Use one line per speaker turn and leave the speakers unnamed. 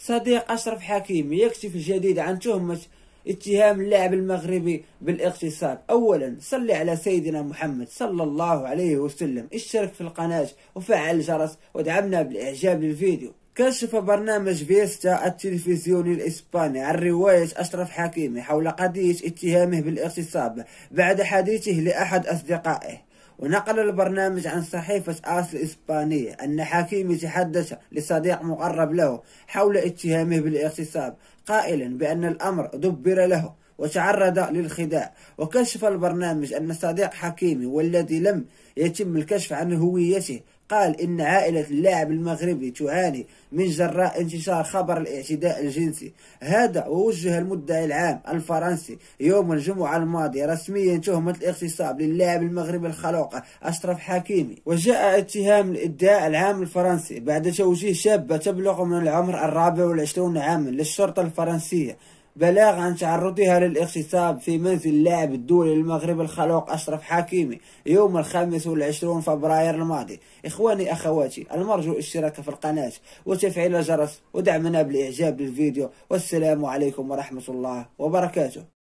صديق أشرف حكيمي يكشف الجديد عن تهمة اتهام اللاعب المغربي بالاغتصاب. أولا، صل على سيدنا محمد صلى الله عليه وسلم، اشترك في القناة وفعل الجرس ودعمنا بالإعجاب للفيديو. كشف برنامج فيستا التلفزيوني الإسباني عن رواية أشرف حكيمي حول قضية اتهامه بالاغتصاب بعد حديثه لأحد أصدقائه. ونقل البرنامج عن صحيفة آس الإسبانية أن حكيمي تحدث لصديق مقرب له حول اتهامه بالاغتصاب، قائلا بأن الأمر دبر له وتعرض للخداع. وكشف البرنامج أن صديق حكيمي والذي لم يتم الكشف عن هويته قال إن عائلة اللاعب المغربي تعاني من جراء انتشار خبر الاعتداء الجنسي هذا. ووجه المدعي العام الفرنسي يوم الجمعة الماضي رسميا تهمة الاغتصاب للاعب المغربي الخلوق أشرف حكيمي. وجاء اتهام الادعاء العام الفرنسي بعد توجيه شابة تبلغ من العمر 24 عاما للشرطة الفرنسية بلاغ عن تعرضها للاغتصاب في منزل اللاعب الدولي المغربي الخلوق أشرف حكيمي يوم 25 فبراير الماضي. إخواني أخواتي، المرجو الاشتراك في القناة وتفعيل الجرس ودعمنا بالإعجاب للفيديو، والسلام عليكم ورحمة الله وبركاته.